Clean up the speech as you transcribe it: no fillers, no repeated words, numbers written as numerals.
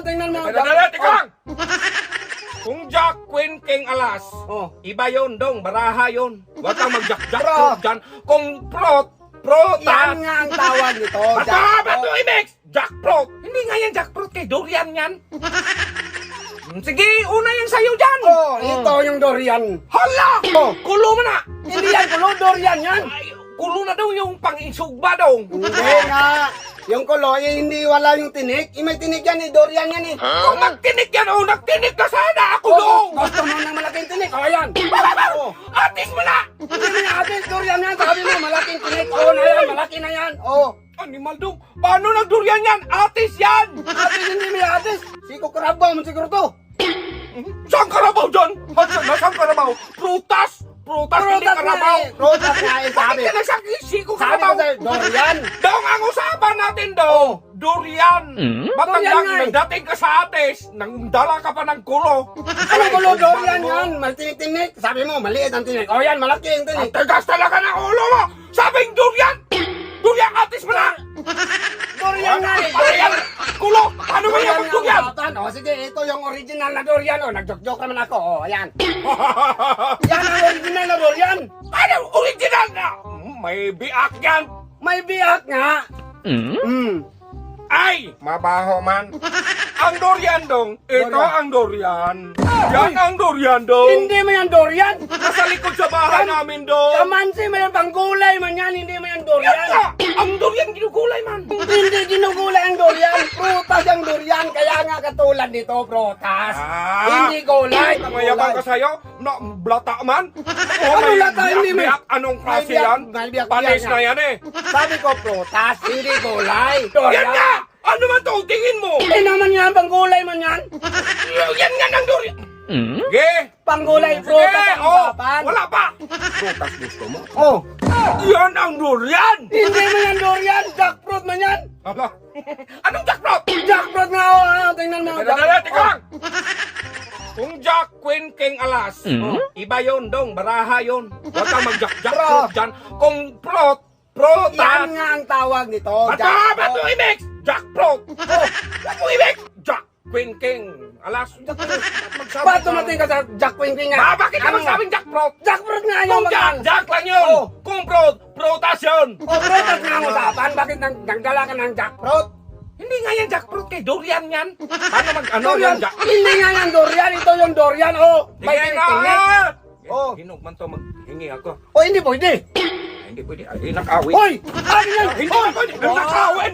tingnan mo. Tikang! Kung Jack, Queen, King, Alas, iba yun, dong, baraha yun. Huwag kang mag-jack-jack fruit dyan. Kung prutas. Yan nga ang tawag nito. Ba't yung i-mix? Jackfruit. Hindi nga yan jackfruit, kay durian yan. Sige, una yan sa'yo dyan. Ito yung durian. Hala! Kulo mo na. Hindi yan kulo, durian yan. Ay, kulo na daw yung pang-isugba daw. Hindi nga. Yung kulo, hindi wala yung tinik. May tinik yan, durian yan eh. Kung nagtinik yan, nagtinik ka sana. Ako dong. Gusto mo ng malaking tinik. Ayan. Atis mo na. Hindi mo na atin, durian yan. Sabi mo, malaking tinik. Na yan, malaki na yan. Animal dong. Paano nagdurian yan? Atis yan. Atis, hindi may atis. Siko karabaw mo siguro to. Saan karabaw dyan? Saan karabaw? Prutas. Prutas, hindi karabaw. Prutas nga eh, sabi. Bakit ka nagsakisi ko Sabi ko karabaw? sa'yo, durian. Dong, ang usapan natin dong. Durian. Matandang nagdating ka sa atis. Nang dala ka pa ng kulo. Ano kulo, durian yan? May tinik-tinik. Sabi mo, maliit ang tinik. Yan, malaki ang tinik. Ang tigas talaga ng ulo mo. Sabing durian. Durian, atis mo na. Durian nga eh, Durian. Kulo. Paano ba yan ang durian? Sige, ito yung original na durian. Nag-joke naman ako. Ayan. Yan ang original na durian. Ano? Original na. May biak yan. May biyak nga. Ay, mabaho man. Ang durian dong. Ito ang durian. Yan ang durian dong. Hindi mo yan durian. Nasa likod sa bahay namin dong. Kamansi mo yan, panggulay man yan. Hindi mo yan Yan durian. nga. Ang durian ginugulay man. Hindi ginugulay ang durian. Prutas ang durian. Kaya nga katulad nito, prutas. Hindi gulay. Mayabang ka sa'yo? Na, blata man? Ano blata? Hindi mo. Biyak, anong klase May biyak, yan? may biyak, Panis biyak na yan eh. Sabi ko prutas, hindi gulay. Yan nga! Ano man to? Tingin mo! Eh naman yan, panggulay man yan. Yan nga ng durian. Ge! Panggulay, prutas ang usapan. Wala pa! Prutas gusto mo? Yan ang durian! Hindi mo yan durian, jackfruit man yan. Aba, anong jackfruit? Jackfruit nga, tingnan mo. Tikang! Kung Jack, Queen, King, Alas, iba yun dong, baraha yun. Huwag kang mag-jack-jack fruit dyan. Kung prutas. Yan nga ang tawag nito, Ba't mo i-mix? Jackfruit! Ba't mo i-mix? Jack, Queen, King, Alas. Ba't tumating ka sa Jack Queen nga? Bakit ka magsabing jackfruit? Jackfruit nga Kung yung Jack lang yun. Kung prutas yun. prutas nga ang usapan, bakit nagdala ka ng jackfruit? Hindi nga yan jackfruit, kay durian yan. Paano mag-ano Durian, yan? hindi nga yan durian, ito yung durian, may Sige tinik-tinik. na! Hinog man to, maghingi ako. Hindi pwede. Hindi pwede, ay nakawin. Hoy! Akin yan! Hindi na pwede, nakawin!